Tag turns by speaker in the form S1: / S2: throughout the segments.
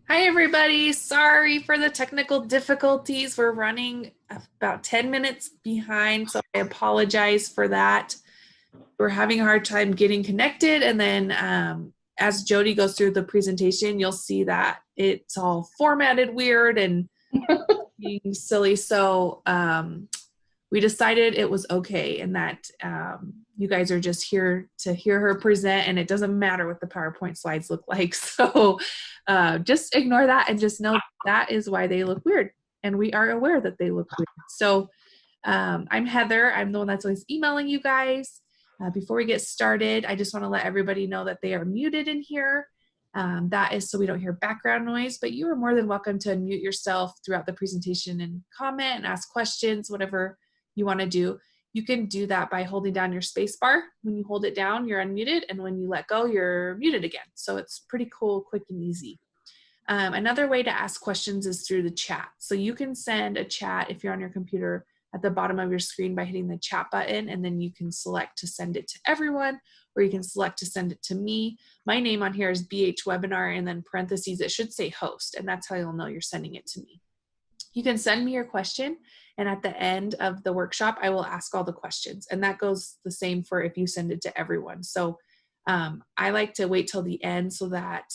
S1: Hi, everybody. Sorry for the technical difficulties. We're running about 10 minutes behind, so I apologize for that. We're having a hard time getting connected. And then as Jody goes through the presentation, you'll see that it's all formatted weird and being silly. So we decided it was okay and that you guys are just here to hear her present, and it doesn't matter what the PowerPoint slides look like. So just ignore that and just know that is why they look weird. And we are aware that they look weird. So I'm Heather. I'm the one that's always emailing you guys. Before we get started, I just want to let everybody know that they are muted in here. That is so we don't hear background noise, but you are more than welcome to unmute yourself throughout the presentation and comment and ask questions, whatever you want to do. You can do that by holding down your space bar. When you hold it down, you're unmuted, and when you let go, you're muted again. So it's pretty cool, quick, and easy. Another way to ask questions is through the chat. So you can send a chat if you're on your computer at the bottom of your screen by hitting the chat button, and then you can select to send it to everyone, or you can select to send it to me. My name on here is BH Webinar, and then parentheses, it should say host, and that's how you'll know you're sending it to me. You can send me your question, and at the end of the workshop, I will ask all the questions, and that goes the same for if you send it to everyone. So I like to wait till the end so that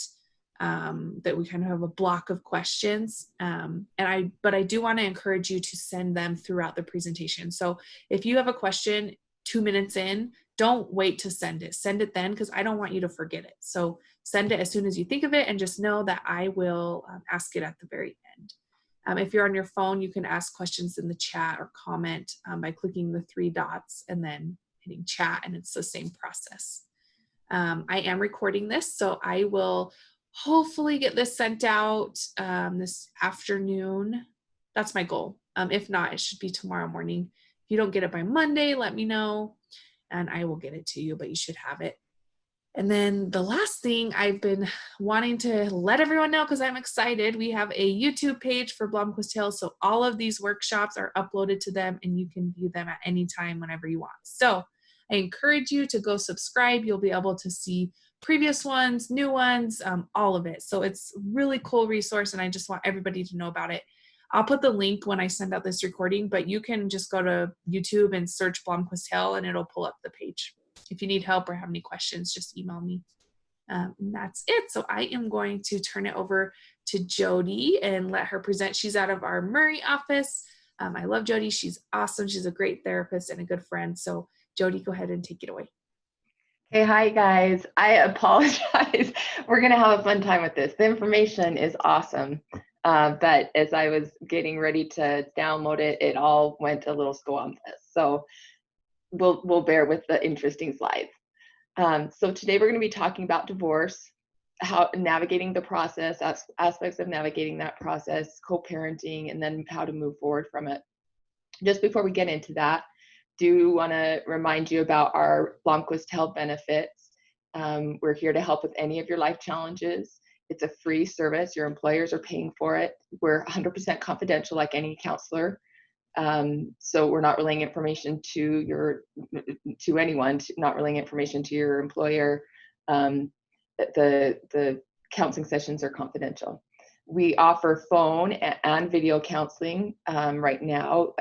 S1: that we kind of have a block of questions. But I do want to encourage you to send them throughout the presentation. So if you have a question 2 minutes in, don't wait to send it. Send it then, because I don't want you to forget it. So send it as soon as you think of it, and just know that I will ask it at the very end. If you're on your phone, you can ask questions in the chat or comment by clicking the 3 dots and then hitting chat, and it's the same process. I am recording this, so I will hopefully get this sent out this afternoon. That's my goal. If not, it should be tomorrow morning. If you don't get it by Monday, let me know and I will get it to you, but you should have it. And then the last thing I've been wanting to let everyone know, because I'm excited, we have a YouTube page for Blomquist Hill. So all of these workshops are uploaded to them, and you can view them at any time whenever you want. So I encourage you to go subscribe. You'll be able to see previous ones, new ones, all of it. So it's a really cool resource, and I just want everybody to know about it. I'll put the link when I send out this recording, but you can just go to YouTube and search Blomquist Hill, and it'll pull up the page. If you need help or have any questions, just email me. And that's it. So I am going to turn it over to Jody and let her present. She's out of our Murray office. I love Jody. She's awesome. She's a great therapist and a good friend. So Jody, go ahead and take it away.
S2: Hey, hi guys. I apologize. We're going to have a fun time with this. The information is awesome. But as I was getting ready to download it, it all went a little squamous. So we'll bear with the interesting slides. So today we're going to be talking about divorce, how navigating the process, aspects of navigating that process, co-parenting, and then how to move forward from it. Just before we get into that, do want to remind you about our Blomquist Health benefits. We're here to help with any of your life challenges. It's a free service. Your employers are paying for it. We're 100% confidential, like any counselor. So we're not relaying information to anyone, not relaying information to your employer. The counseling sessions are confidential. We offer phone and video counseling right now.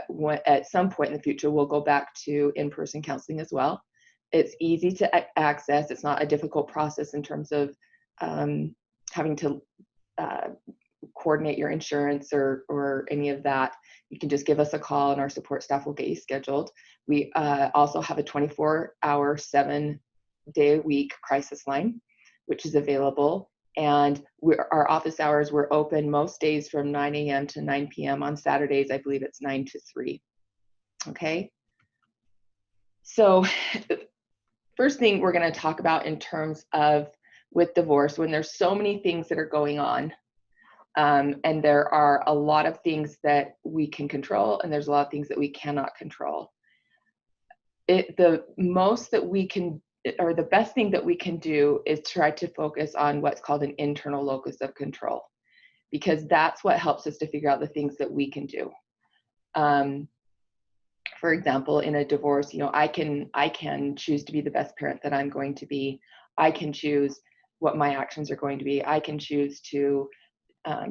S2: At some point in the future, we'll go back to in-person counseling as well. It's easy to access. It's not a difficult process in terms of having to coordinate your insurance or any of that. You can just give us a call and our support staff will get you scheduled. We also have a 24-hour, 7-day-a-week crisis line, which is available. And our office hours, we're open most days from 9 a.m. to 9 p.m. On Saturdays, I believe it's 9 to 3. Okay. So first thing we're going to talk about in terms of with divorce, when there's so many things that are going on, and there are a lot of things that we can control, and there's a lot of things that we cannot control. The most that we can, or the best thing that we can do, is try to focus on what's called an internal locus of control, because that's what helps us to figure out the things that we can do. For example, in a divorce, I can choose to be the best parent that I'm going to be. I can choose what my actions are going to be. I can choose to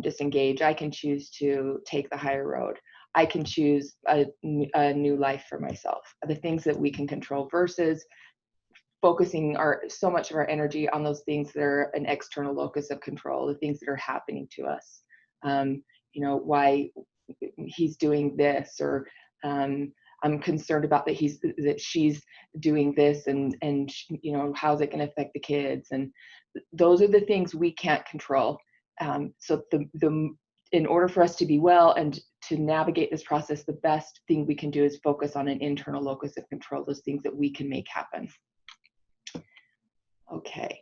S2: disengage. I can choose to take the higher road. I can choose a new life for myself. The things that we can control versus focusing so much of our energy on those things that are an external locus of control, the things that are happening to us. Why he's doing this, or I'm concerned about that she's doing this, and how's it going to affect the kids? And those are the things we can't control. So in order for us to be well and to navigate this process, the best thing we can do is focus on an internal locus of control, those things that we can make happen. Okay,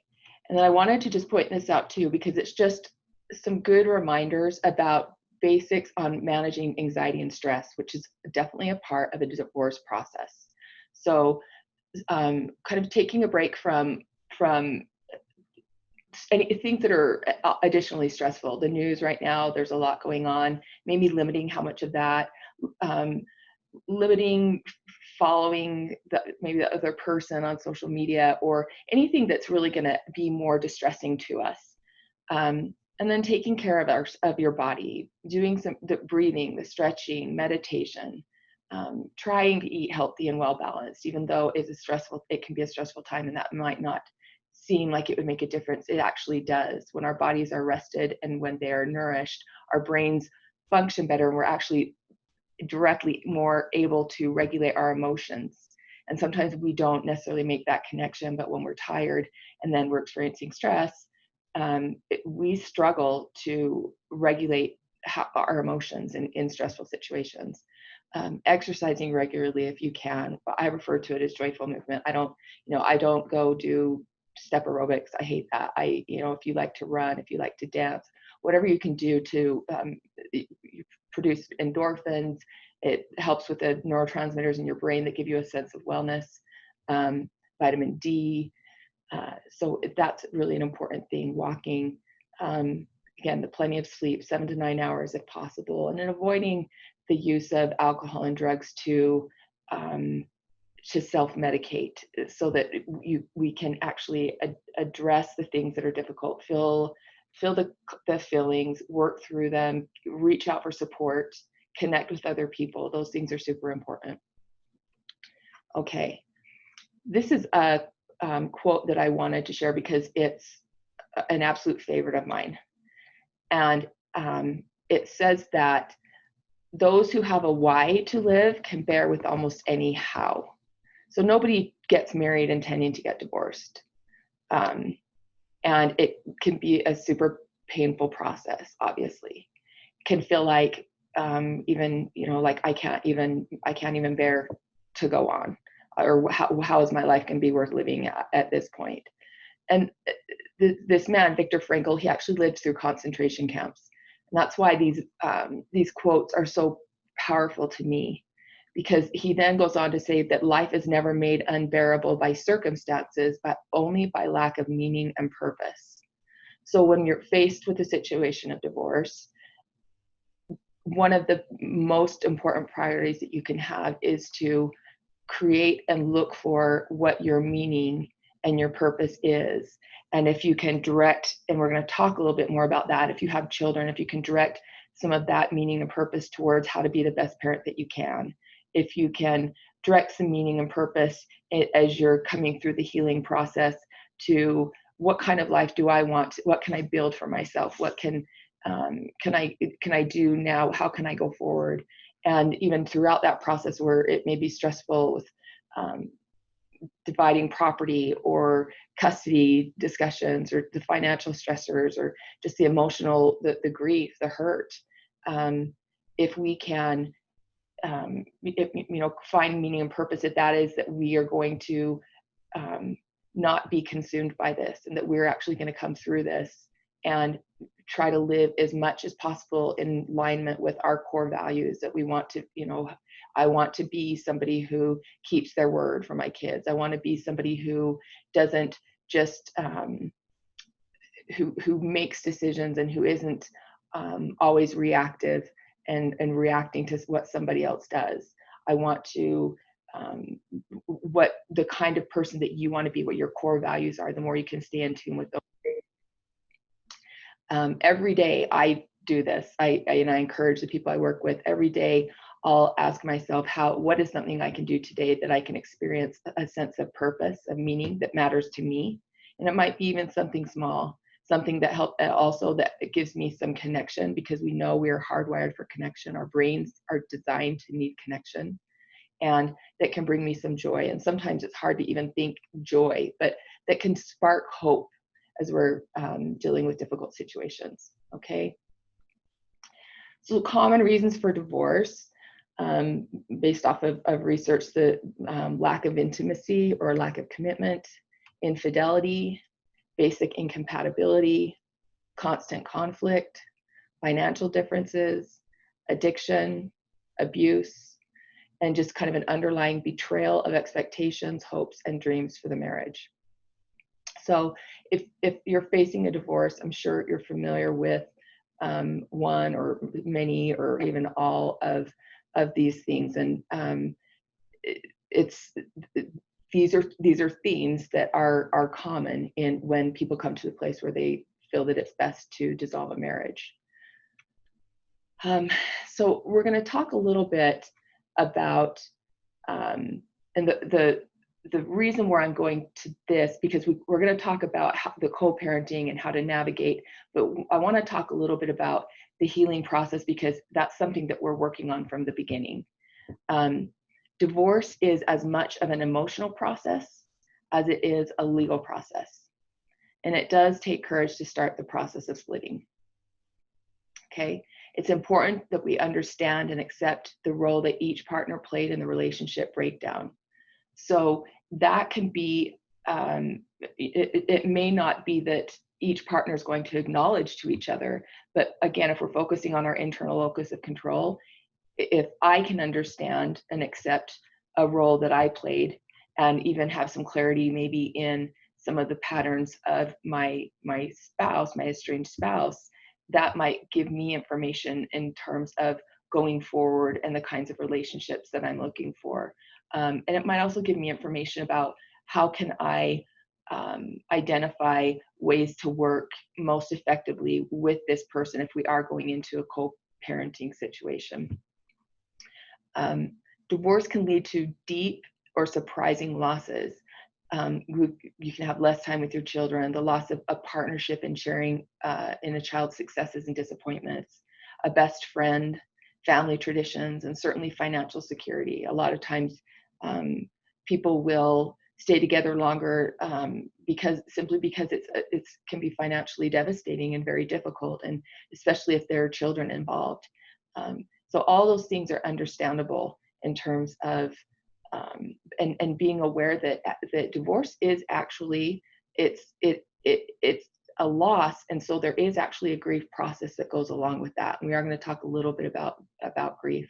S2: and then I wanted to just point this out too, because it's just some good reminders about basics on managing anxiety and stress, which is definitely a part of a divorce process. So kind of taking a break from any things that are additionally stressful. The news right now, there's a lot going on, maybe limiting how much of that, limiting following maybe the other person on social media, or anything that's really going to be more distressing to us. And then taking care of your body, doing the breathing, the stretching, meditation, trying to eat healthy and well balanced, even though it can be a stressful time, and that might not seem like it would make a difference. It actually does. When our bodies are rested and when they're nourished, our brains function better, and we're actually directly more able to regulate our emotions. And sometimes we don't necessarily make that connection, but when we're tired and then we're experiencing stress, we struggle to regulate our emotions in stressful situations. Exercising regularly if you can. I refer to it as joyful movement. I don't go do step aerobics. I hate that. If you like to run, if you like to dance, whatever you can do to produce endorphins, it helps with the neurotransmitters in your brain that give you a sense of wellness. Vitamin D. So that's really an important thing. Walking, again, plenty of sleep, 7 to 9 hours if possible, and then avoiding the use of alcohol and drugs to self-medicate, so that we can actually address the things that are difficult, feel the feelings, work through them, reach out for support, connect with other people. Those things are super important. Okay, this is a quote that I wanted to share because it's an absolute favorite of mine. And it says that those who have a why to live can bear with almost any how. So nobody gets married intending to get divorced. And it can be a super painful process, obviously. It can feel like like I can't even bear to go on, or how is my life going to be worth living at this point? And this man, Viktor Frankl, he actually lived through concentration camps. And that's why these quotes are so powerful to me, because he then goes on to say that life is never made unbearable by circumstances, but only by lack of meaning and purpose. So when you're faced with a situation of divorce, one of the most important priorities that you can have is to create and look for what your meaning and your purpose is. And if you can direct, and we're going to talk a little bit more about that, if you have children, if you can direct some of that meaning and purpose towards how to be the best parent that you can, if you can direct some meaning and purpose as you're coming through the healing process to what kind of life do I want? What can I build for myself? What can I do now? How can I go forward? And even throughout that process where it may be stressful with dividing property or custody discussions, or the financial stressors, or just the emotional, the grief, the hurt, if we can find meaning and purpose, that is that we are going to not be consumed by this, and that we're actually going to come through this and try to live as much as possible in alignment with our core values, that we want to, I want to be somebody who keeps their word for my kids. I want to be somebody who doesn't just, who makes decisions and who isn't always reactive and reacting to what somebody else does. I want to, what the kind of person that you want to be, what your core values are, the more you can stay in tune with those. Every day I do this. And I encourage the people I work with every day. I'll ask myself, what is something I can do today that I can experience a sense of purpose, of meaning that matters to me? And it might be even something small, something that also that it gives me some connection, because we know we are hardwired for connection. Our brains are designed to need connection, and that can bring me some joy. And sometimes it's hard to even think joy, but that can spark hope as we're dealing with difficult situations. Okay. So common reasons for divorce, based off of research, the lack of intimacy or lack of commitment, infidelity, basic incompatibility, constant conflict, financial differences, addiction, abuse, and just kind of an underlying betrayal of expectations, hopes, and dreams for the marriage. So if you're facing a divorce, I'm sure you're familiar with one or many or even all of these things. And these are themes that are common in when people come to the place where they feel that it's best to dissolve a marriage. So we're going to talk a little bit about, and the reason where I'm going to this, because we're going to talk about the co-parenting and how to navigate, but I want to talk a little bit about the healing process, because that's something that we're working on from the beginning. Divorce is as much of an emotional process as it is a legal process. And it does take courage to start the process of splitting. Okay. It's important that we understand and accept the role that each partner played in the relationship breakdown. So that can be, it may not be that each partner is going to acknowledge to each other, but again, if we're focusing on our internal locus of control, if I can understand and accept a role that I played, and even have some clarity maybe in some of the patterns of my spouse, my estranged spouse, that might give me information in terms of going forward and the kinds of relationships that I'm looking for. And it might also give me information about how can I identify ways to work most effectively with this person if we are going into a co-parenting situation. Divorce can lead to deep or surprising losses. You can have less time with your children, the loss of a partnership and sharing in a child's successes and disappointments, a best friend, family traditions, and certainly financial security. A lot of times people will stay together longer because it can be financially devastating and very difficult, and especially if there are children involved. So all those things are understandable in terms of and being aware that divorce is actually it's a loss, and so there is actually a grief process that goes along with that. And we are going to talk a little bit about grief.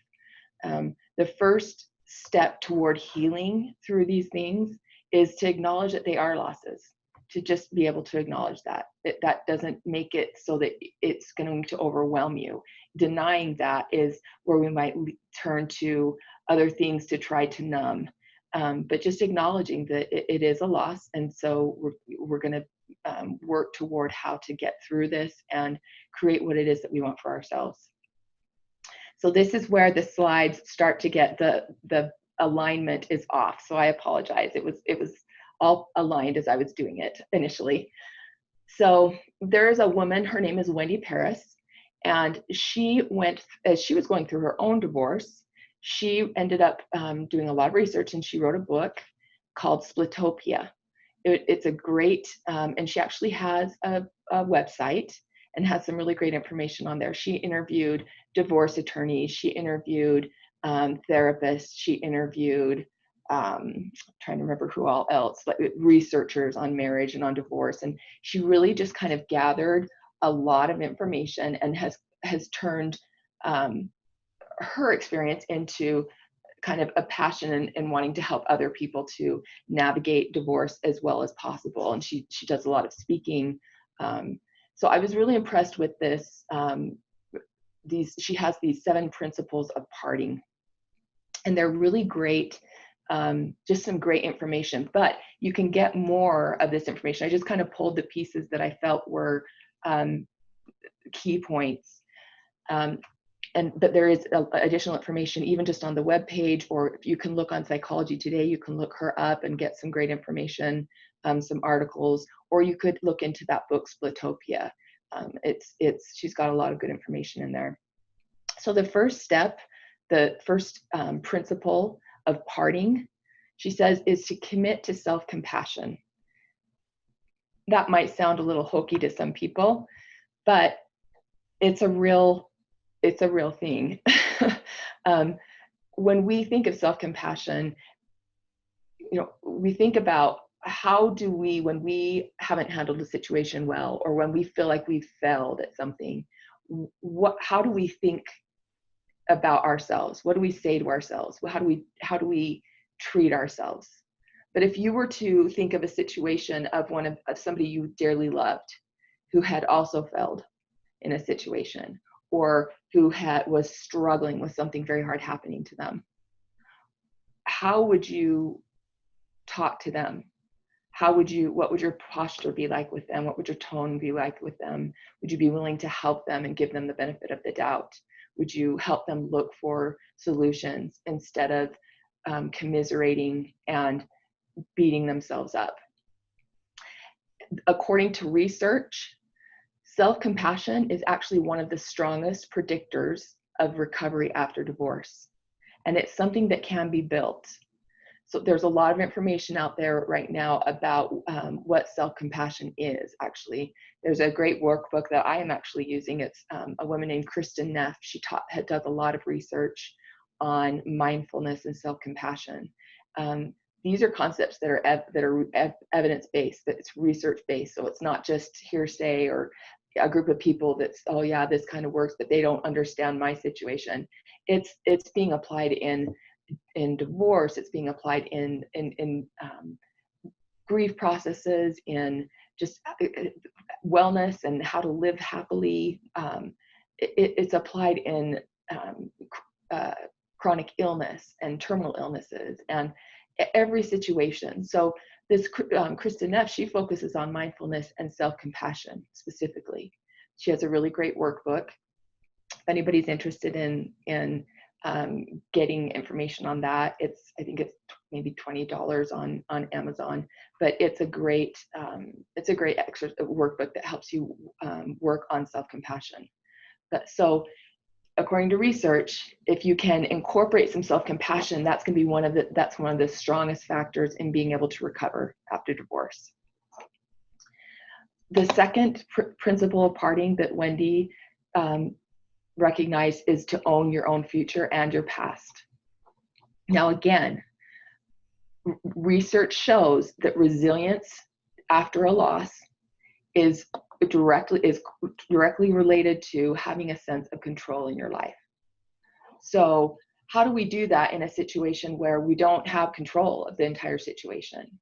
S2: The first step toward healing through these things is to acknowledge that they are losses, to just be able to acknowledge that. That doesn't make it so that it's going to overwhelm you. Denying that is where we might turn to other things to try to numb. But just acknowledging that it is a loss, and so we're going to work toward how to get through this and create what it is that we want for ourselves. So this is where the slides start to get the alignment is off. So I apologize. It was all aligned as I was doing it initially. So there's a woman, her name is Wendy Parris, and as she was going through her own divorce, she ended up doing a lot of research, and she wrote a book called Splitopia. It's a great, and she actually has a website and has some really great information on there. She interviewed divorce attorneys, she interviewed therapists, she interviewed, trying to remember who all else, like researchers on marriage and on divorce. And she really just kind of gathered a lot of information and has turned her experience into kind of a passion and wanting to help other people to navigate divorce as well as possible. And she does a lot of speaking. So I was really impressed with this. She has these 7 principles of parting, and they're really great. Just some great information, but you can get more of this information. I just kind of pulled the pieces that I felt were key points. But there is additional information even just on the webpage, or if you can look on Psychology Today, you can look her up and get some great information, some articles, or you could look into that book, Splitopia. She's got a lot of good information in there. So the first step, the first principle of parting, she says, is to commit to self-compassion. That might sound a little hokey to some people, but it's a real thing. When we think of self-compassion, we think about how do we, when we haven't handled a situation well, or when we feel like we've failed at something, how do we think about ourselves? What do we say to ourselves? How do we treat ourselves? But if you were to think of a situation of somebody you dearly loved who had also failed in a situation, or who was struggling with something very hard happening to them, how would you talk to them? What would your posture be like with them? What would your tone be like with them? Would you be willing to help them and give them the benefit of the doubt? Would you help them look for solutions instead of commiserating and beating themselves up? According to research, self-compassion is actually one of the strongest predictors of recovery after divorce. And it's something that can be built. So there's a lot of information out there right now about what self-compassion is, actually. There's a great workbook that I am actually using. It's a woman named Kristen Neff. She does a lot of research on mindfulness and self-compassion. These are concepts that are evidence-based, that it's research-based. So it's not just hearsay or a group of people that's, oh yeah, this kind of works, but they don't understand my situation. It's being applied in divorce. It's being applied in grief processes, in just wellness and how to live happily. It's applied in chronic illness and terminal illnesses and every situation. So this Kristen Neff, she focuses on mindfulness and self-compassion specifically. She has a really great workbook. If anybody's interested in getting information on that, I think it's maybe $20 on Amazon, but it's a great workbook that helps you work on self-compassion. So according to research, if you can incorporate some self-compassion, that's going to be one of the strongest factors in being able to recover after divorce. The second principle of parting that Wendy recognized is to own your own future and your past. Now, again, research shows that resilience after a loss is directly related to having a sense of control in your life. So how do we do that in a situation where we don't have control of the entire situation?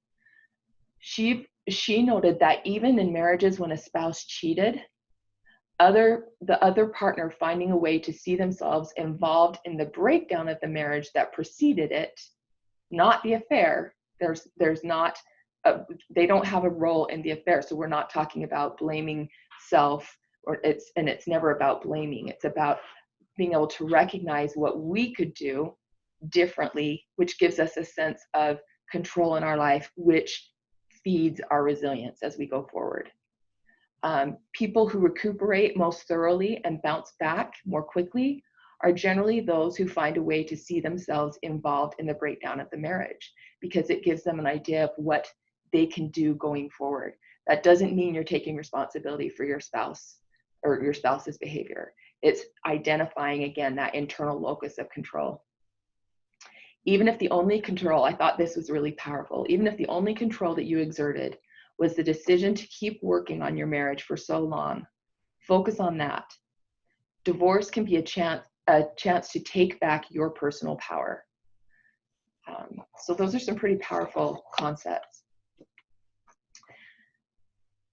S2: She noted that even in marriages when a spouse cheated, the other partner finding a way to see themselves involved in the breakdown of the marriage that preceded it, not the affair. There's not they don't have a role in the affair. So we're not talking about blaming self, it's never about blaming. It's about being able to recognize what we could do differently, which gives us a sense of control in our life, which feeds our resilience as we go forward. People who recuperate most thoroughly and bounce back more quickly are generally those who find a way to see themselves involved in the breakdown of the marriage, because it gives them an idea of what they can do going forward. That doesn't mean you're taking responsibility for your spouse or your spouse's behavior. It's identifying, again, that internal locus of control. Even if the only control, I thought this was really powerful, even if the only control that you exerted was the decision to keep working on your marriage for so long, focus on that. Divorce can be a chance to take back your personal power. So those are some pretty powerful concepts.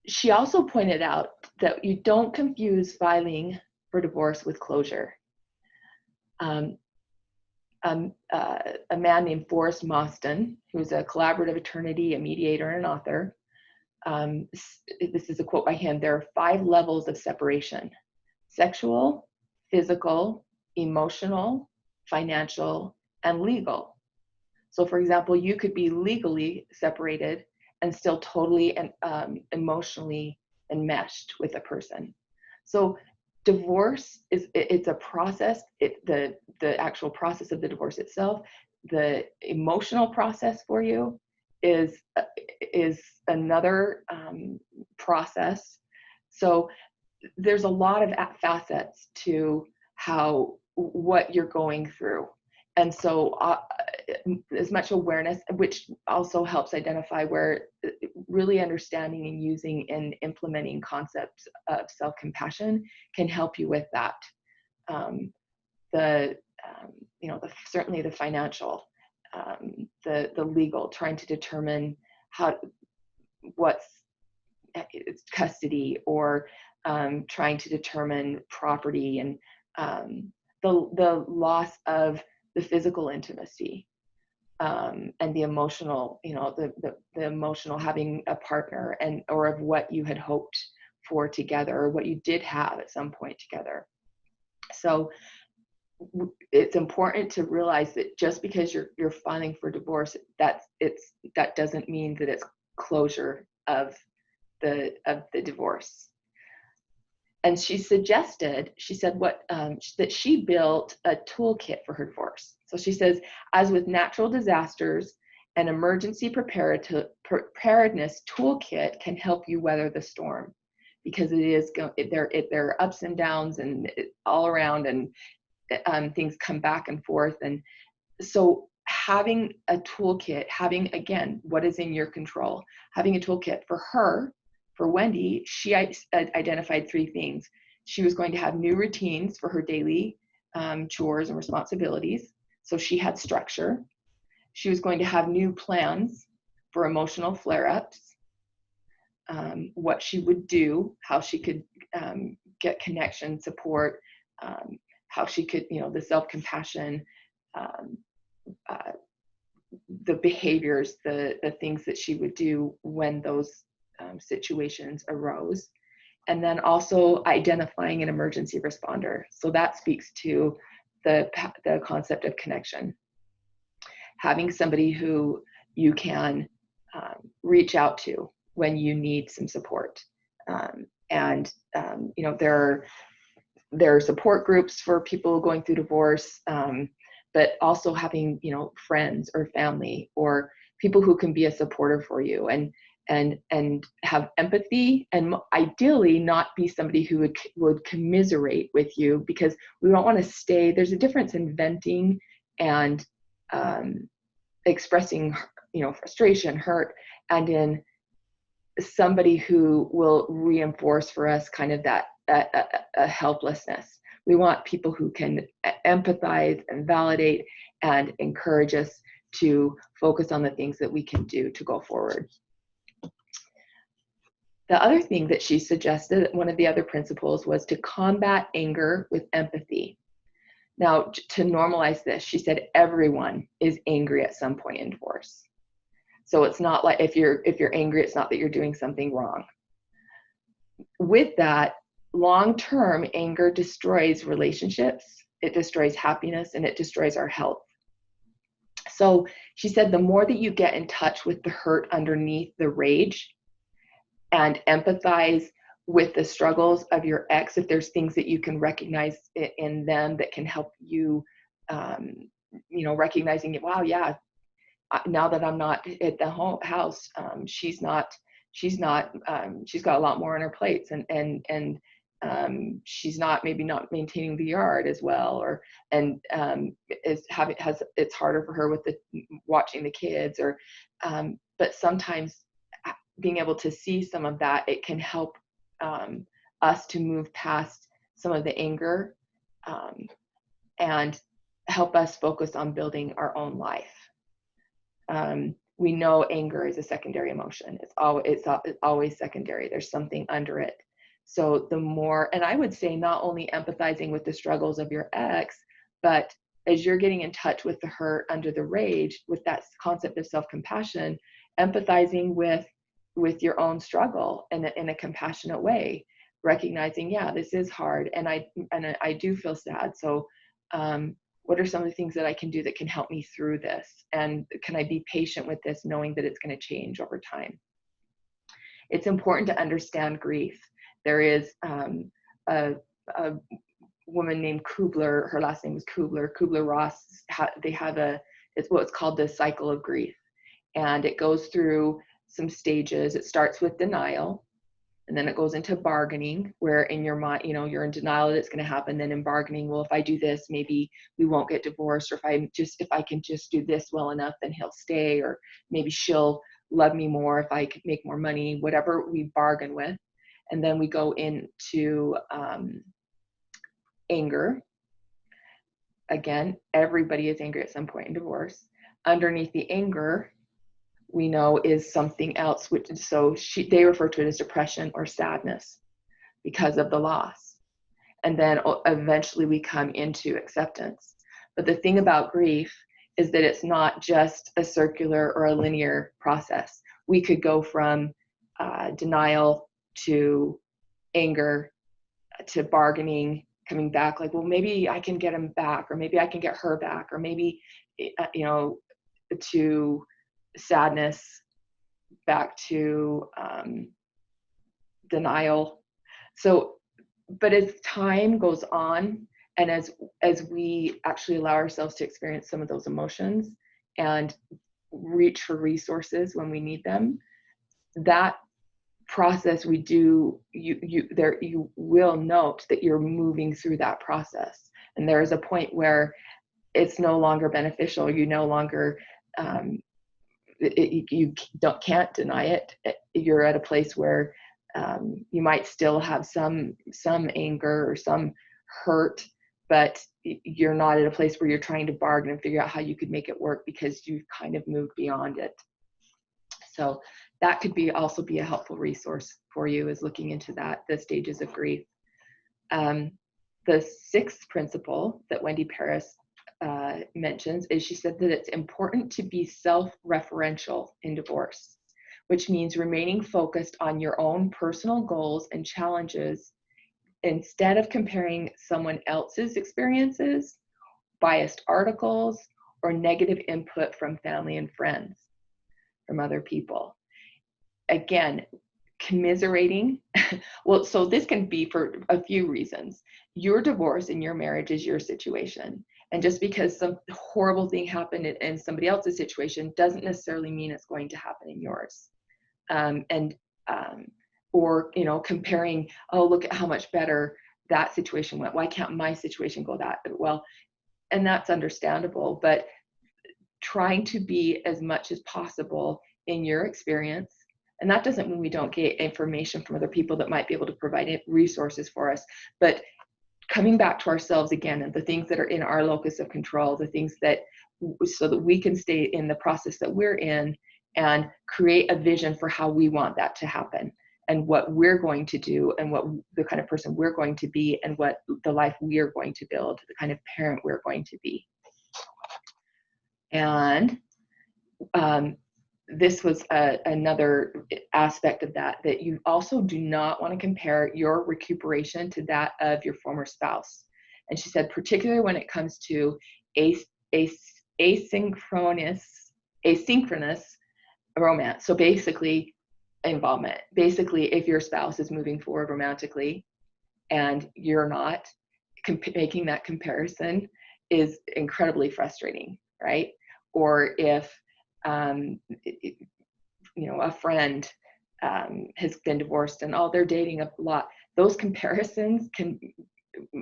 S2: She also pointed out that you don't confuse filing for divorce with closure. A man named Forrest Mostyn, who's a collaborative attorney, a mediator, and an author, this is a quote by him: "There are 5 levels of separation. sexual, physical, emotional, financial, and legal. So for example, you could be legally separated and still totally and emotionally enmeshed with a person. So divorce it's a process. The actual process of the divorce itself, the emotional process for you is another process. So there's a lot of facets to what you're going through. And so as much awareness, which also helps identify where really understanding and using and implementing concepts of self-compassion can help you with that. Certainly the financial, the legal, trying to determine what's custody, or trying to determine property, and the loss of the physical intimacy, and the emotional, the emotional, having a partner or of what you had hoped for together, or what you did have at some point together. So it's important to realize that just because you're filing for divorce, that doesn't mean that it's closure of the divorce. And she said that she built a toolkit for her divorce. So she says, as with natural disasters, an emergency preparedness toolkit can help you weather the storm, because there are ups and downs and all around, and things come back and forth. And so having a toolkit, again, what is in your control, having a toolkit for Wendy, she identified 3 things. She was going to have new routines for her daily chores and responsibilities. So she had structure. She was going to have new plans for emotional flare-ups, what she would do, how she could get connection, support, how she could, the self-compassion, the behaviors, the things that she would do when those situations arose. And then also identifying an emergency responder. So that speaks to the concept of connection. Having somebody who you can reach out to when you need some support. There are support groups for people going through divorce, but also having, friends or family or people who can be a supporter for you and have empathy, and ideally not be somebody who would commiserate with you, because we don't want to stay. There's a difference in venting and expressing, frustration, hurt, and in somebody who will reinforce for us kind of that a helplessness. We want people who can empathize and validate and encourage us to focus on the things that we can do to go forward. The other thing that she suggested, one of the other principles, was to combat anger with empathy. Now, to normalize this, she said everyone is angry at some point in divorce. So it's not like if you're angry, it's not that you're doing something wrong. With that, long-term anger destroys relationships, it destroys happiness, and it destroys our health. So she said the more that you get in touch with the hurt underneath the rage and empathize with the struggles of your ex, if there's things that you can recognize in them that can help you, recognizing it, wow, yeah, now that I'm not at the house, she's got a lot more on her plates, and she's maybe not maintaining the yard as well, it's harder for her with watching the kids, but sometimes being able to see some of that, it can help us to move past some of the anger and help us focus on building our own life. We know anger is a secondary emotion. It's always secondary. There's something under it. So the more, and I would say not only empathizing with the struggles of your ex, but as you're getting in touch with the hurt under the rage, with that concept of self-compassion, empathizing with your own struggle in a compassionate way. recognizing, yeah, this is hard, and I do feel sad. So what are some of the things that I can do that can help me through this? And can I be patient with this, knowing that it's going to change over time? It's important to understand grief. There is a woman named Kubler, her last name is Kubler-Ross. They have it's what's called the cycle of grief. And it goes through some stages. It starts with denial, and then it goes into bargaining, where in your mind, you're in denial that it's going to happen. Then in bargaining, well, if I do this, maybe we won't get divorced, or if I can just do this well enough, then he'll stay, or maybe she'll love me more if I could make more money, whatever we bargain with. And then we go into anger. Again, everybody is angry at some point in divorce. Underneath the anger, we know, is something else, they refer to it as depression or sadness because of the loss. And then eventually we come into acceptance. But the thing about grief is that it's not just a circular or a linear process. We could go from denial to anger to bargaining, coming back, like, well, maybe I can get him back, or maybe I can get her back, or maybe, to sadness, back to denial. So, but as time goes on, and as we actually allow ourselves to experience some of those emotions and reach for resources when we need them, that process you will note that you're moving through that process. And there is a point where it's no longer beneficial. You no longer you can't deny it. You're at a place where you might still have some anger or some hurt, but you're not at a place where you're trying to bargain and figure out how you could make it work, because you've kind of moved beyond it. So that could also be a helpful resource for you, is looking into the stages of grief. The sixth principle that Wendy Parris mentions is, she said that it's important to be self-referential in divorce, which means remaining focused on your own personal goals and challenges instead of comparing someone else's experiences, biased articles, or negative input from family and friends, from other people. Again, commiserating. Well, so this can be for a few reasons. Your divorce in your marriage is your situation. And just because some horrible thing happened in somebody else's situation doesn't necessarily mean it's going to happen in yours. Or, comparing, oh, look at how much better that situation went. Why can't my situation go that well? And that's understandable, but trying to be as much as possible in your experience. And that doesn't mean we don't get information from other people that might be able to provide resources for us, but coming back to ourselves again, and the things that are in our locus of control, the things so that we can stay in the process that we're in and create a vision for how we want that to happen, and what we're going to do, and what the kind of person we're going to be, and what the life we are going to build, the kind of parent we're going to be. And this was another aspect of that you also do not want to compare your recuperation to that of your former spouse. And she said, particularly when it comes to asynchronous romance. So basically, involvement. Basically, if your spouse is moving forward romantically and you're not, making that comparison is incredibly frustrating, right? Or if a friend has been divorced and they're dating a lot, those comparisons can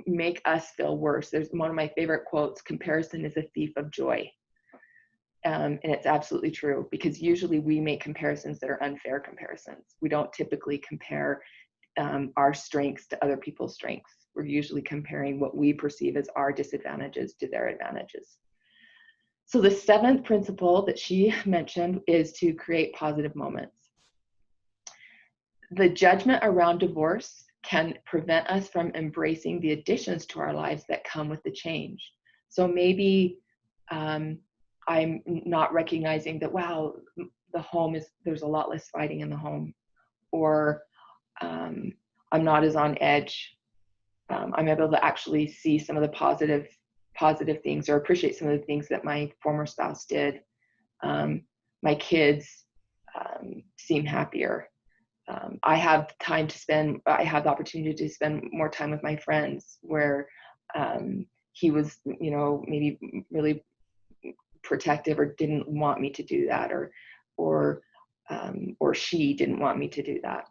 S2: make us feel worse. There's one of my favorite quotes: comparison is a thief of joy. And it's absolutely true, because usually we make comparisons that are unfair comparisons. We don't typically compare our strengths to other people's strengths. We're usually comparing what we perceive as our disadvantages to their advantages. So the seventh principle that she mentioned is to create positive moments. The judgment around divorce can prevent us from embracing the additions to our lives that come with the change. So maybe I'm not recognizing that, wow, there's a lot less fighting in the home, or I'm not as on edge. I'm able to actually see some of the positive things, or appreciate some of the things that my former spouse did. My kids seem happier. I have I have the opportunity to spend more time with my friends, where he was, maybe really protective or didn't want me to do that, or she didn't want me to do that.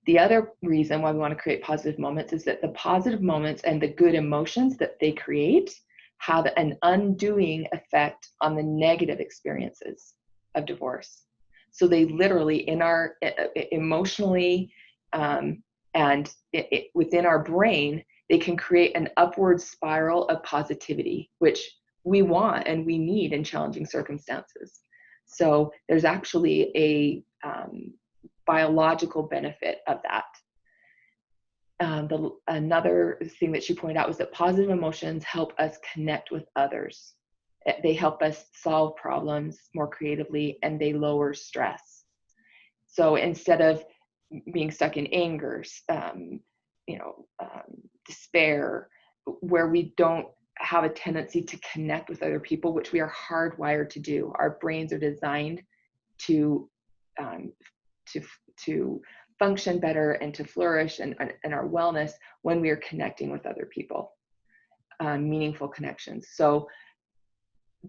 S2: The other reason why we want to create positive moments is that the positive moments and the good emotions that they create have an undoing effect on the negative experiences of divorce. So they literally, in our emotionally and within our brain, they can create an upward spiral of positivity, which we want and we need in challenging circumstances. So there's actually a biological benefit of that. Another thing that she pointed out was that positive emotions help us connect with others. They help us solve problems more creatively, and they lower stress. So instead of being stuck in anger, despair, where we don't have a tendency to connect with other people, which we are hardwired to do. Our brains are designed to function better and to flourish and our wellness when we are connecting with other people, meaningful connections. So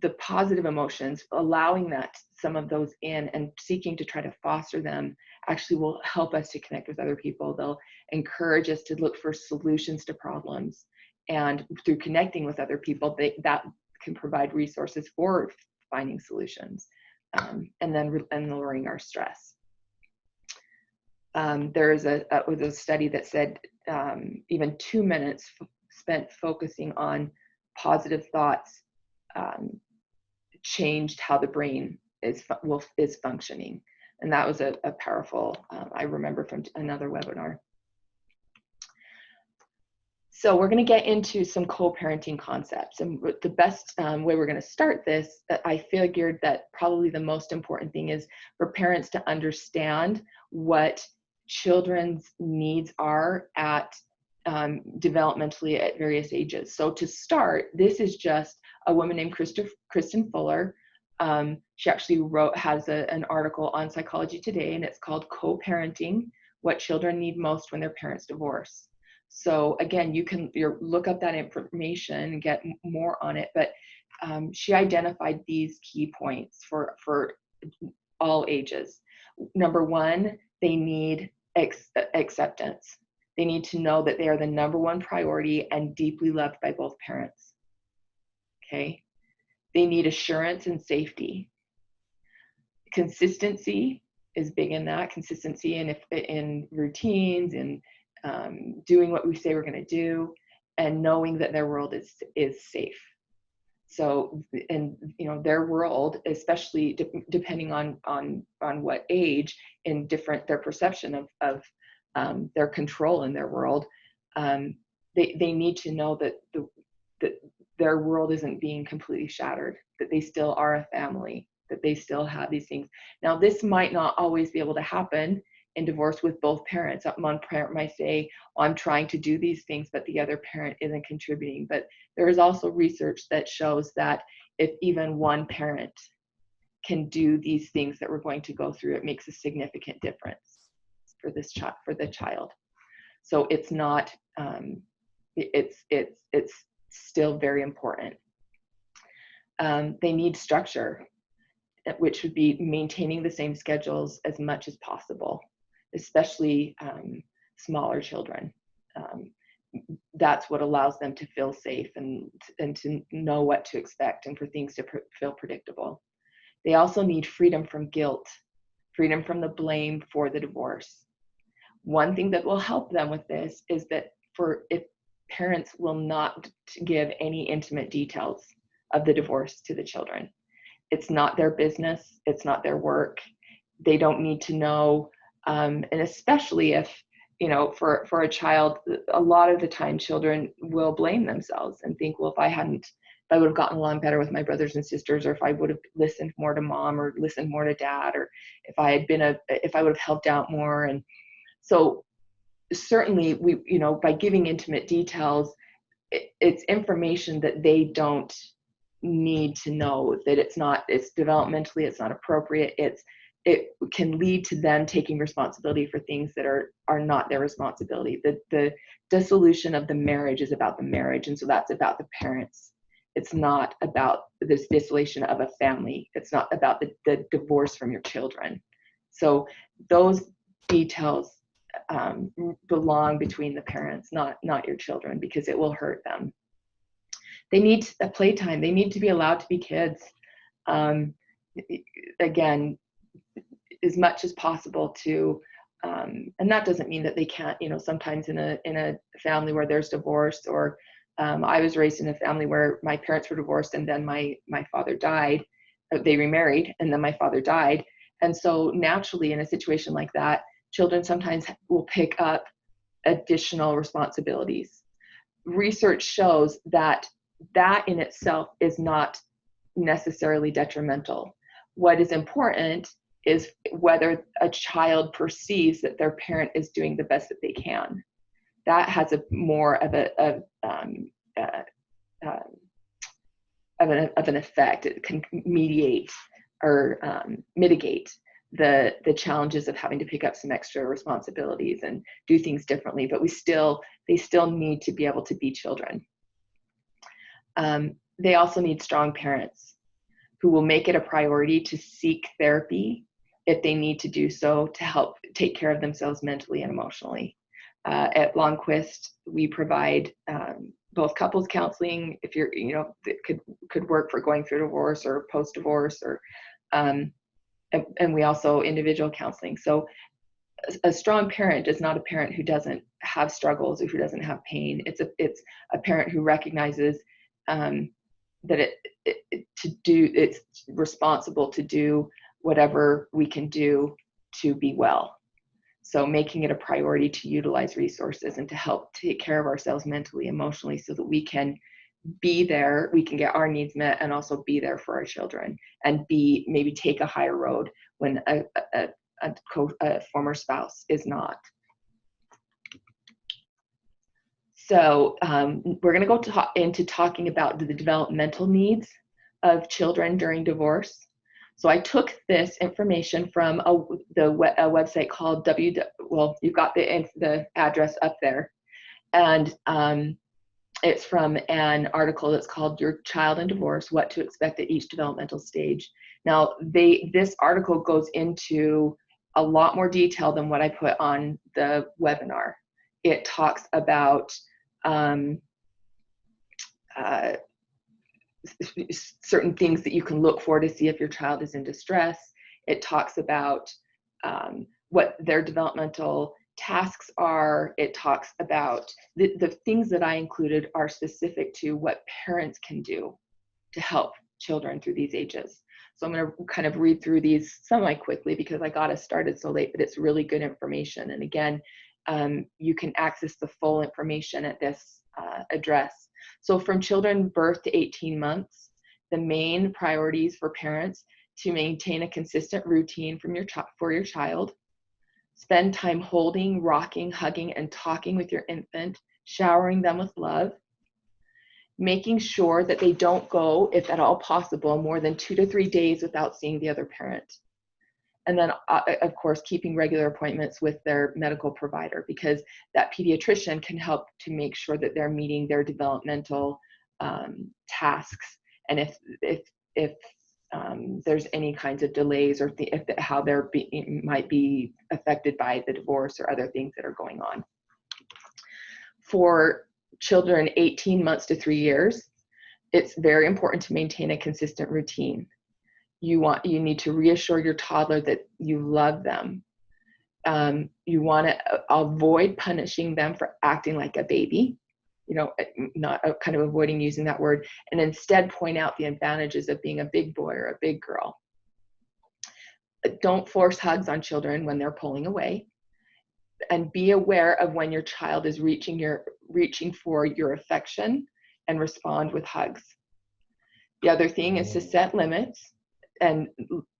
S2: the positive emotions, allowing some of those in and seeking to try to foster them, actually will help us to connect with other people. They'll encourage us to look for solutions to problems, and through connecting with other people, that can provide resources for finding solutions, and lowering our stress. There was a study that said even 2 minutes spent focusing on positive thoughts changed how the brain is functioning. And that was a powerful, I remember from another webinar. So we're going to get into some co-parenting concepts. And the best way we're going to start this, I figured that probably the most important thing is for parents to understand what children's needs are developmentally at various ages. So to start, this is just a woman named Kristen Fuller. She actually has an article on Psychology Today, and it's called Co-Parenting: What Children Need Most When Their Parents Divorce. So again, you can look up that information and get more on it, but she identified these key points for all ages. Number one, they need acceptance. They need to know that they are the number one priority and deeply loved by both parents. Okay. They need assurance and safety. Consistency is big in that. Consistency in routines and doing what we say we're going to do, and knowing that their world is safe. So, and their world, especially depending on what age, in their perception of their control in their world, they need to know that their world isn't being completely shattered, that they still are a family, that they still have these things. Now, this might not always be able to happen in divorce with both parents. One parent might say, I'm trying to do these things, but the other parent isn't contributing. But there is also research that shows that if even one parent can do these things that we're going to go through, it makes a significant difference for the child. So it's not, it's still very important. They need structure, which would be maintaining the same schedules as much as possible, especially smaller children. That's what allows them to feel safe and to know what to expect, and for things to feel predictable. They also need freedom from guilt, freedom from the blame for the divorce. One thing that will help them with this is that if parents will not give any intimate details of the divorce to the children. It's not their business. It's not their work. They don't need to know. And especially if, for a child, a lot of the time children will blame themselves and think, well, if I would have gotten along better with my brothers and sisters, or if I would have listened more to mom or listened more to dad, or if I would have helped out more. And so certainly we, by giving intimate details, it's information that they don't need to know, that it's developmentally, it's not appropriate. It can lead to them taking responsibility for things that are not their responsibility. The dissolution of the marriage is about the marriage, and so that's about the parents. It's not about this dissolution of a family. It's not about the divorce from your children. So those details belong between the parents, not your children, because it will hurt them. They need a playtime. They need to be allowed to be kids. Again, as much as possible to, and that doesn't mean that they can't, sometimes in a family where there's divorce, or I was raised in a family where my parents were divorced and then my father died. They remarried and then my father died. And so naturally in a situation like that, children sometimes will pick up additional responsibilities. Research shows that in itself is not necessarily detrimental. What is important is whether a child perceives that their parent is doing the best that they can. That has a more of an effect. It can mediate or mitigate the challenges of having to pick up some extra responsibilities and do things differently, but they still need to be able to be children. They also need strong parents who will make it a priority to seek therapy if they need to do so, to help take care of themselves mentally and emotionally. At Longquist, we provide both couples counseling, if you're, that could work for going through divorce or post-divorce, or and we also individual counseling. So a strong parent is not a parent who doesn't have struggles or who doesn't have pain. It's a parent who recognizes that it's responsible to do whatever we can do to be well. So making it a priority to utilize resources and to help take care of ourselves mentally, emotionally, so that we can be there, we can get our needs met, and also be there for our children, and maybe take a higher road when a former spouse is not. So we're going to go into talking about the developmental needs of children during divorce. So I took this information from a website called you've got the address up there, and it's from an article that's called "Your Child in Divorce: What to Expect at Each Developmental Stage." Now, this article goes into a lot more detail than what I put on the webinar. It talks about certain things that you can look for to see if your child is in distress. It talks about what their developmental tasks are. It talks about the things that I included are specific to what parents can do to help children through these ages. So I'm going to kind of read through these semi-quickly because I got us started so late, but it's really good information. And again, you can access the full information at this address. So from children birth to 18 months, the main priorities for parents: to maintain a consistent routine for your child, spend time holding, rocking, hugging, and talking with your infant, showering them with love, making sure that they don't go, if at all possible, more than 2 to 3 days without seeing the other parent. And then, of course, keeping regular appointments with their medical provider, because that pediatrician can help to make sure that they're meeting their developmental tasks. And if there's any kinds of delays, or how they're might be affected by the divorce or other things that are going on. For children 18 months to 3 years, it's very important to maintain a consistent routine. You need to reassure your toddler that you love them. You want to avoid punishing them for acting like a baby, not kind of avoiding using that word, and instead point out the advantages of being a big boy or a big girl. Don't force hugs on children when they're pulling away, and be aware of when your child is reaching for your affection, and respond with hugs. The other thing is to set limits and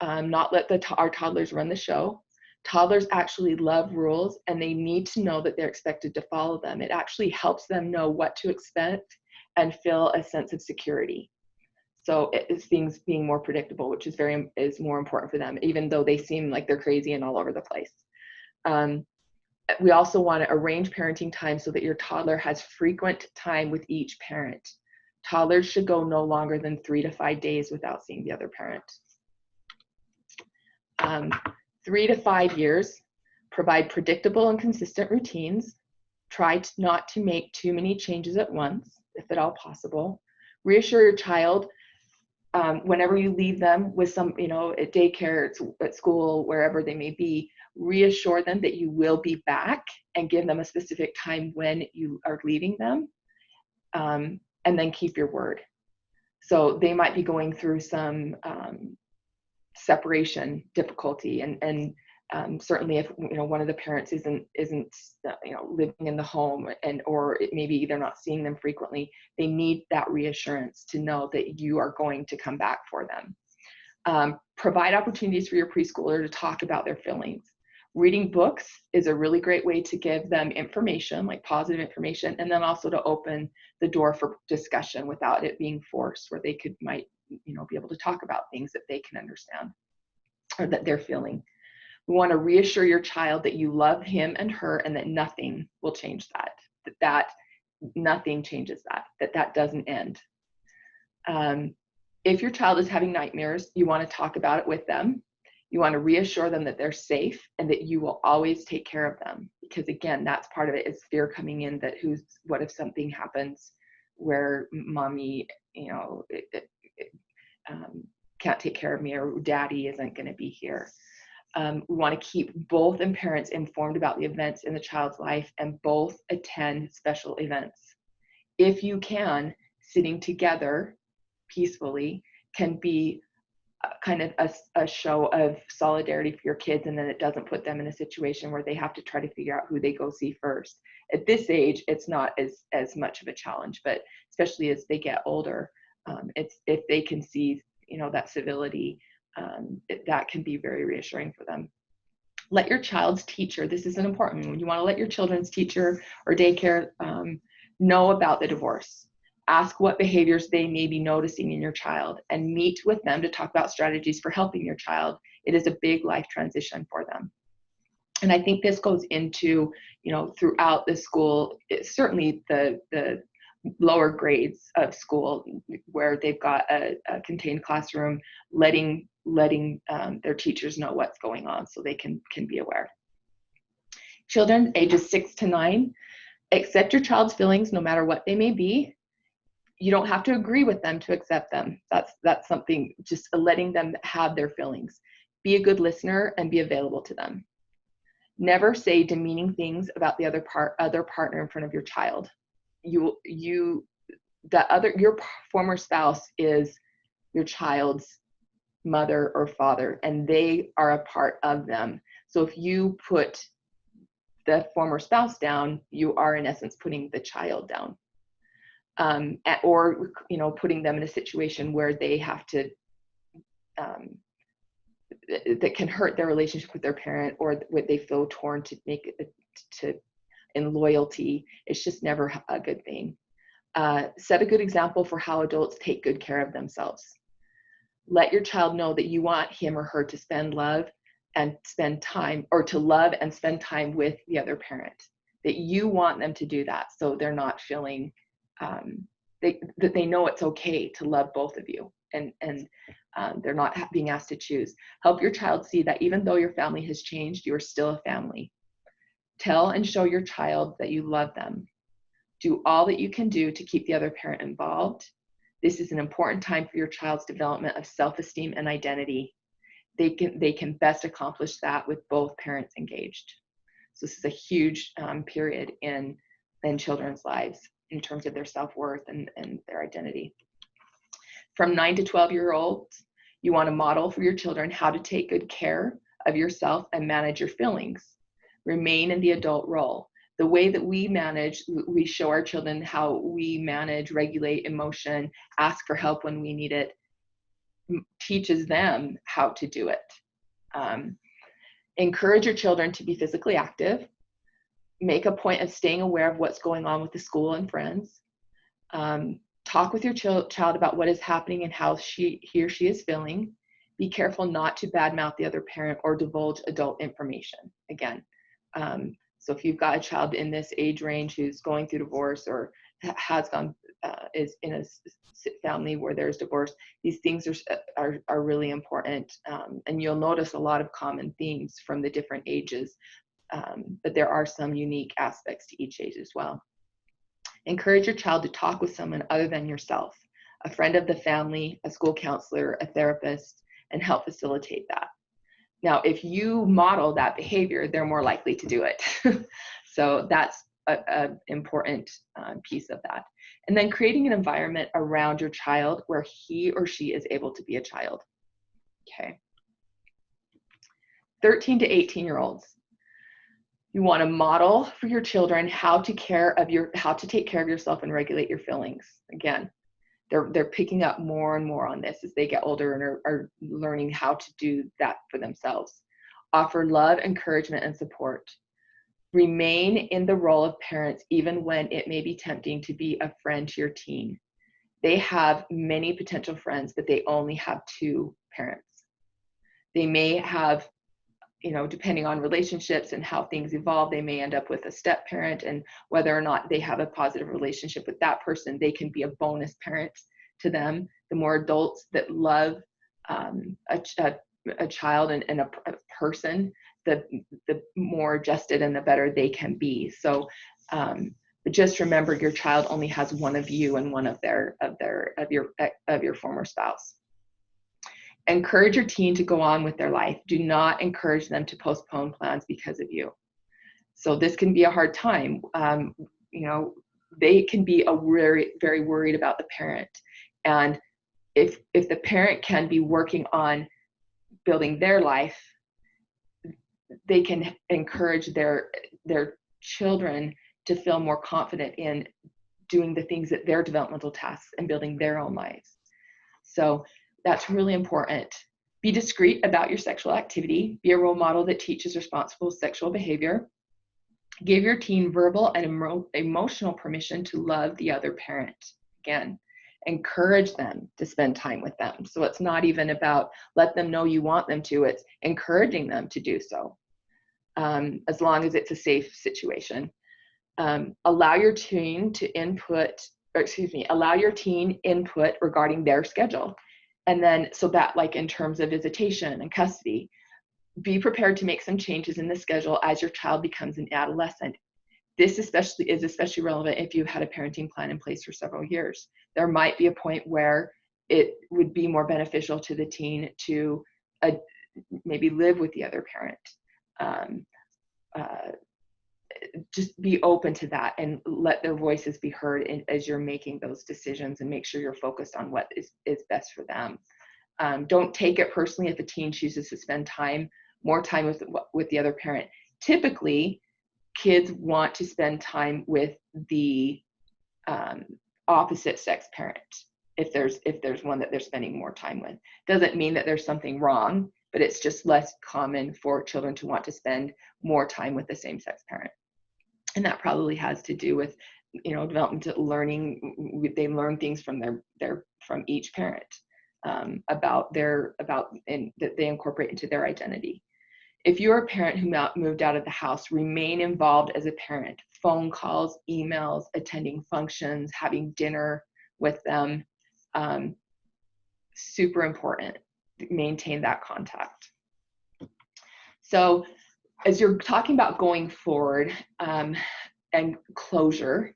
S2: not let our toddlers run the show. Toddlers actually love rules, and they need to know that they're expected to follow them. It actually helps them know what to expect and feel a sense of security. So it's things being more predictable, which is more important for them, even though they seem like they're crazy and all over the place. We also want to arrange parenting time so that your toddler has frequent time with each parent. Toddlers should go no longer than 3 to 5 days without seeing the other parent. 3 to 5 years, provide predictable and consistent routines. Try not to make too many changes at once, if at all possible. Reassure your child whenever you leave them with some, at daycare, at school, wherever they may be, reassure them that you will be back and give them a specific time when you are leaving them, and then keep your word. So they might be going through some separation difficulty, and certainly if one of the parents isn't living in the home, or maybe they're not seeing them frequently, they need that reassurance to know that you are going to come back for them. Provide opportunities for your preschooler to talk about their feelings. Reading books is a really great way to give them information, like positive information, and then also to open the door for discussion without it being forced, where they might be able to talk about things that they can understand or that they're feeling. We want to reassure your child that you love him and her, and that nothing will change that nothing changes that doesn't end. If your child is having nightmares, you want to talk about it with them. You want to reassure them that they're safe and that you will always take care of them. Because again, that's part of it, is fear coming in, that what if something happens where mommy, can't take care of me, or daddy isn't going to be here. We want to keep both parents informed about the events in the child's life, and both attend special events. If you can, sitting together peacefully can be kind of a show of solidarity for your kids, and then it doesn't put them in a situation where they have to try to figure out who they go see first. At this age, it's not as much of a challenge, but especially as they get older, if they can see that civility, that can be very reassuring for them. Let your child's teacher, this is an important one, you want to let your children's teacher or daycare know about the divorce. Ask what behaviors they may be noticing in your child, and meet with them to talk about strategies for helping your child. It is a big life transition for them. And I think this goes into, throughout the school, certainly the lower grades of school, where they've got a contained classroom, letting their teachers know what's going on so they can be aware. Children ages 6 to 9, accept your child's feelings no matter what they may be. You don't have to agree with them to accept them. That's something, just letting them have their feelings. Be a good listener and be available to them. Never say demeaning things about the other partner in front of your child. Your former spouse is your child's mother or father, and they are a part of them. So if you put the former spouse down, you are in essence putting the child down. Or putting them in a situation where they have to, that can hurt their relationship with their parent, or what they feel torn to make it in loyalty. It's just never a good thing. Set a good example for how adults take good care of themselves. Let your child know that you want him or her to love and spend time with the other parent, that you want them to do that, so they're not feeling that they know it's okay to love both of you, and they're not being asked to choose. Help your child see that even though your family has changed, you are still a family. Tell and show your child that you love them. Do all that you can do to keep the other parent involved. This is an important time for your child's development of self-esteem and identity. They can best accomplish that with both parents engaged. So this is a huge period in children's lives in terms of their self-worth and their identity. From 9 to 12-year-olds, you want to model for your children how to take good care of yourself and manage your feelings. Remain in the adult role. The way that we show our children how we manage, regulate emotion, ask for help when we need it, teaches them how to do it. Encourage your children to be physically active. Make a point of staying aware of what's going on with the school and friends. Talk with your child about what is happening and how he or she is feeling. Be careful not to badmouth the other parent or divulge adult information. Again, so if you've got a child in this age range who's going through divorce or has gone, is in a family where there's divorce, these things are really important. And you'll notice a lot of common themes from the different ages, but there are some unique aspects to each age as well. Encourage your child to talk with someone other than yourself, a friend of the family, a school counselor, a therapist, and help facilitate that. Now, if you model that behavior, they're more likely to do it. So that's an important piece of that. And then creating an environment around your child where he or she is able to be a child. Okay. 13 to 18-year-olds. You want to model for your children how to take care of yourself and regulate your feelings. Again, they're picking up more and more on this as they get older and are learning how to do that for themselves. Offer love, encouragement, and support. Remain in the role of parents even when it may be tempting to be a friend to your teen. They have many potential friends, but they only have 2 parents. They may have, depending on relationships and how things evolve, they may end up with a step parent, and whether or not they have a positive relationship with that person, they can be a bonus parent to them. The more adults that love a child and a person, the more adjusted and the better they can be. So but just remember, your child only has one of you and one of your former spouse. Encourage your teen to go on with their life. Do not encourage them to postpone plans because of you. So this can be a hard time. They can be very, very worried about the parent. And if the parent can be working on building their life, they can encourage their children to feel more confident in doing the things that their developmental tasks and building their own lives. So that's really important. Be discreet about your sexual activity. Be a role model that teaches responsible sexual behavior. Give your teen verbal and emotional permission to love the other parent. Again, encourage them to spend time with them. So it's not even about let them know you want them to, it's encouraging them to do so, as long as it's a safe situation. Allow your teen input regarding their schedule. And then, so that, like in terms of visitation and custody, be prepared to make some changes in the schedule as your child becomes an adolescent. This is especially relevant if you've had a parenting plan in place for several years. There might be a point where it would be more beneficial to the teen to maybe live with the other parent. Just be open to that and let their voices be heard as you're making those decisions, and make sure you're focused on what is best for them. Don't take it personally if a teen chooses to spend more time with the other parent. Typically, kids want to spend time with the opposite sex parent if there's one that they're spending more time with. Doesn't mean that there's something wrong, but it's just less common for children to want to spend more time with the same sex parent. And that probably has to do with, developmental learning. They learn things from from each parent and that they incorporate into their identity. If you're a parent who moved out of the house, remain involved as a parent. Phone calls, emails, attending functions, having dinner with them. Super important. Maintain that contact. So as you're talking about going forward and closure,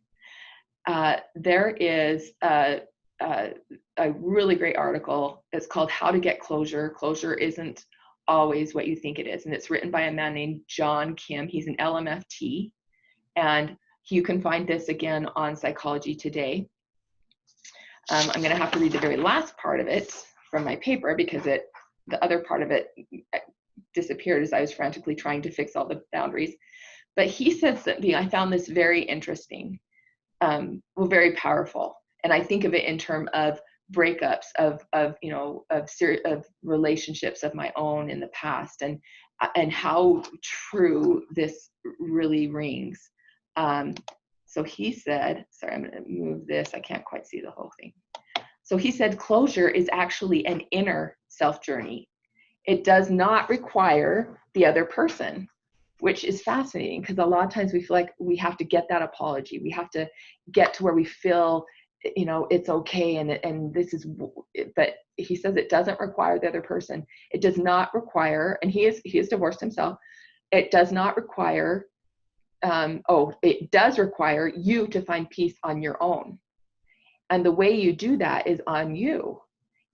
S2: there is a really great article. It's called How to Get Closure. Closure isn't always what you think it is. And it's written by a man named John Kim. He's an LMFT. And you can find this again on Psychology Today. I'm going to have to read the very last part of it from my paper because the other part of it disappeared as I was frantically trying to fix all the boundaries. But he said something, I found this very interesting, very powerful. And I think of it in terms of breakups of relationships of my own in the past, and and how true this really rings. So he said, sorry, I'm going to move this. I can't quite see the whole thing. So he said, closure is actually an inner self journey. It does not require the other person, which is fascinating, because a lot of times we feel like we have to get that apology. We have to get to where we feel, it's okay. And this is, but he says it doesn't require the other person. It does not require, and he is divorced himself. It does not require, it does require you to find peace on your own. And the way you do that is on you.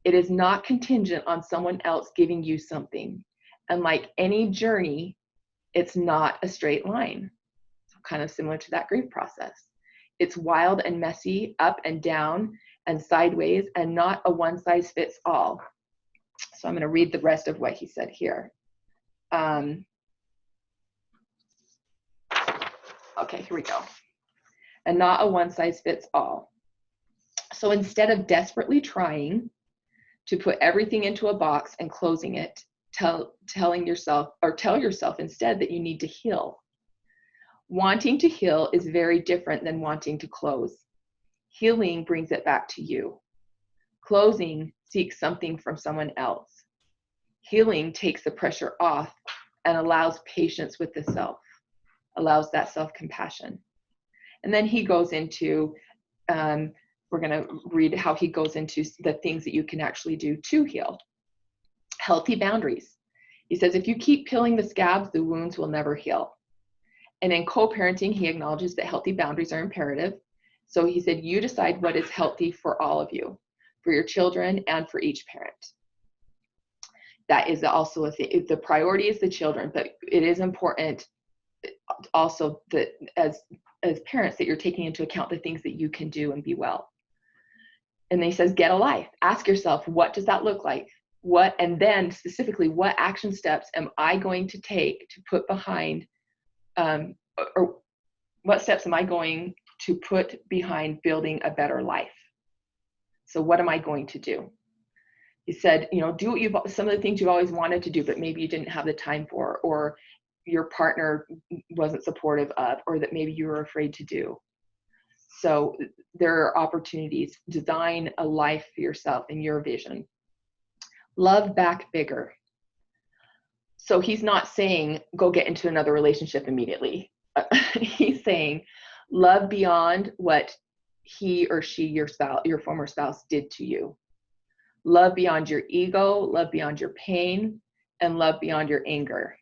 S2: It is not contingent on someone else giving you something. And like any journey, it's not a straight line. So kind of similar to that grief process. It's wild and messy, up and down and sideways, and not a one size fits all. So I'm going to read the rest of what he said here. Okay, here we go. And not a one size fits all. So instead of desperately trying to put everything into a box and closing it, tell yourself instead that you need to heal. Wanting to heal is very different than wanting to close. Healing brings it back to you. Closing seeks something from someone else. Healing takes the pressure off and allows patience with the self, allows that self-compassion. And then he goes into, we're going to read how he goes into the things that you can actually do to heal. Healthy boundaries. He says, if you keep peeling the scabs, the wounds will never heal. And in co-parenting, he acknowledges that healthy boundaries are imperative. So he said, you decide what is healthy for all of you, for your children and for each parent. That is also a thing. The priority is the children, but it is important also that as parents that you're taking into account the things that you can do and be well. And then he says, get a life. Ask yourself, what does that look like? And then specifically, what action steps am I going to take to put behind, or what steps am I going to put behind building a better life? So what am I going to do? He said, do some of the things you've always wanted to do, but maybe you didn't have the time for, or your partner wasn't supportive of, or that maybe you were afraid to do. So there are opportunities. Design a life for yourself in your vision. Love back bigger. So he's not saying go get into another relationship immediately. He's saying love beyond what he or she, your former spouse, did to you. Love beyond your ego, love beyond your pain, and love beyond your anger.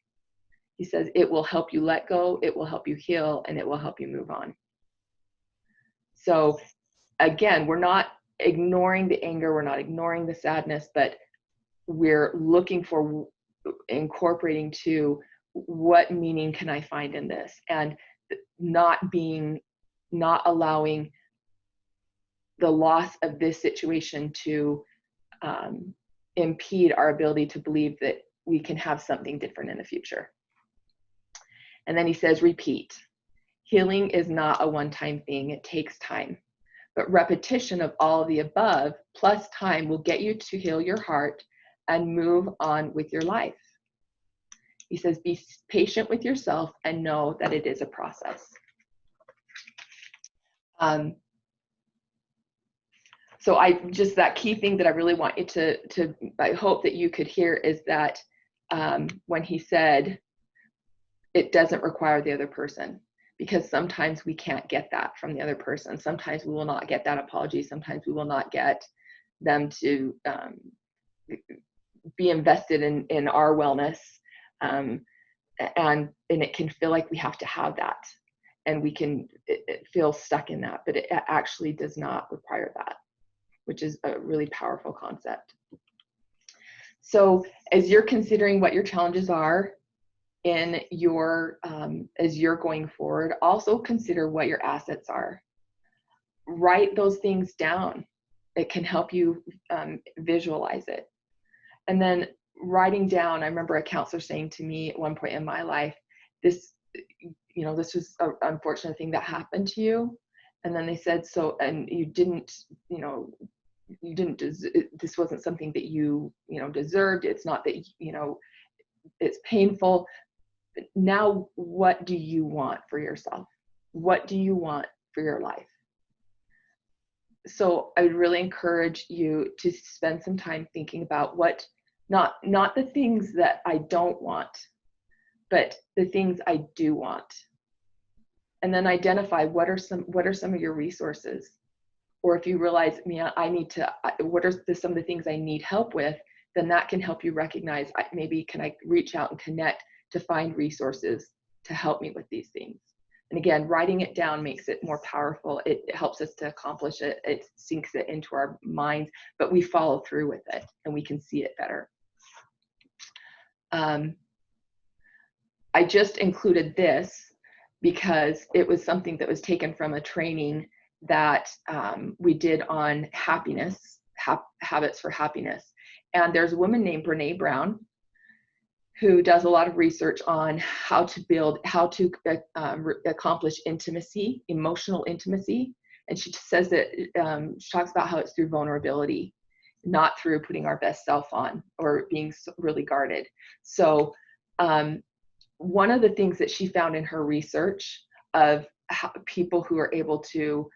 S2: He says it will help you let go, it will help you heal, and it will help you move on. So again, we're not ignoring the anger, we're not ignoring the sadness, but we're looking for incorporating to what meaning can I find in this, and not allowing the loss of this situation to impede our ability to believe that we can have something different in the future. And then he says, repeat. Healing is not a one-time thing. It takes time. But repetition of all of the above plus time will get you to heal your heart and move on with your life. He says, be patient with yourself and know that it is a process. So that key thing that I really want you to I hope that you could hear is that when he said, it doesn't require the other person, because sometimes we can't get that from the other person. Sometimes we will not get that apology. Sometimes we will not get them to be invested in our wellness. And it can feel like we have to have that, and we can feel stuck in that, but it actually does not require that, which is a really powerful concept. So as you're considering what your challenges are in your, as you're going forward, also consider what your assets are. Write those things down. It can help you visualize it. And then writing down, I remember a counselor saying to me at one point in my life, this was an unfortunate thing that happened to you. And then they said, so, and you didn't, this wasn't something that you deserved. It's not that, it's painful. Now, what do you want for yourself? What do you want for your life? So I would really encourage you to spend some time thinking about what, not the things that I don't want, but the things I do want. And then identify what are some of your resources. Or if you realize, I need to, what are some of the things I need help with, then that can help you recognize, maybe can I reach out and connect to find resources to help me with these things. And again, writing it down makes it more powerful. It helps us to accomplish it. It sinks it into our minds, but we follow through with it and we can see it better. I just included this because it was something that was taken from a training that we did on happiness, habits for happiness. And there's a woman named Brene Brown who does a lot of research on how to accomplish intimacy, emotional intimacy. And she says that, she talks about how it's through vulnerability, not through putting our best self on or being really guarded. So one of the things that she found in her research of how people who are able to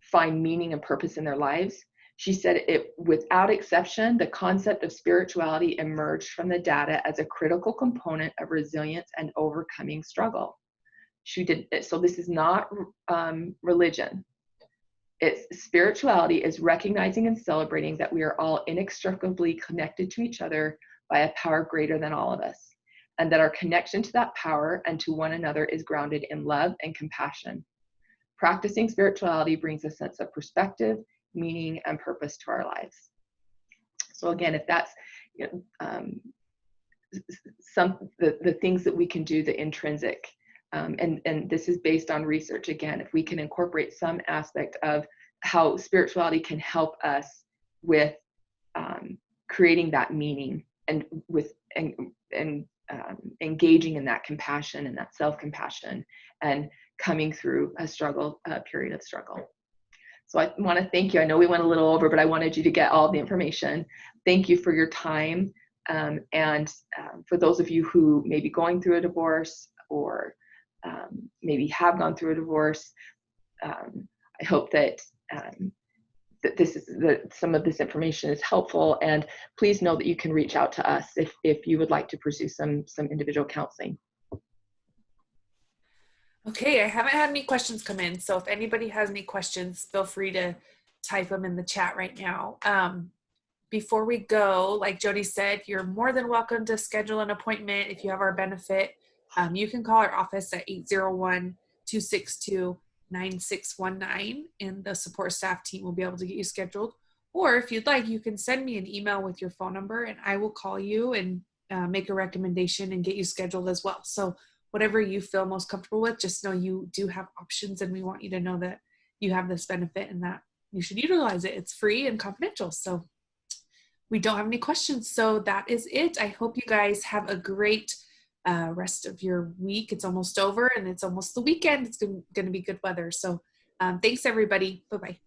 S2: find meaning and purpose in their lives, she said without exception, the concept of spirituality emerged from the data as a critical component of resilience and overcoming struggle. So this is not religion. It's spirituality is recognizing and celebrating that we are all inextricably connected to each other by a power greater than all of us, and that our connection to that power and to one another is grounded in love and compassion. Practicing spirituality brings a sense of perspective, meaning, and purpose to our lives. So again, if that's the things that we can do, the intrinsic, and this is based on research. Again, if we can incorporate some aspect of how spirituality can help us with creating that meaning and with engaging in that compassion and that self-compassion and coming through a period of struggle. So I want to thank you. I know we went a little over, but I wanted you to get all the information. Thank you for your time. And for those of you who may be going through a divorce or maybe have gone through a divorce, I hope that some of this information is helpful. And please know that you can reach out to us if you would like to pursue some individual counseling.
S1: Okay, I haven't had any questions come in, so if anybody has any questions, feel free to type them in the chat right now. Before we go, like Jody said, you're more than welcome to schedule an appointment if you have our benefit. You can call our office at 801-262-9619, and the support staff team will be able to get you scheduled. Or if you'd like, you can send me an email with your phone number, and I will call you and make a recommendation and get you scheduled as well. So whatever you feel most comfortable with, just know you do have options, and we want you to know that you have this benefit and that you should utilize it. It's free and confidential. So we don't have any questions. So that is it. I hope you guys have a great rest of your week. It's almost over and it's almost the weekend. It's going to be good weather. So thanks everybody. Bye-bye.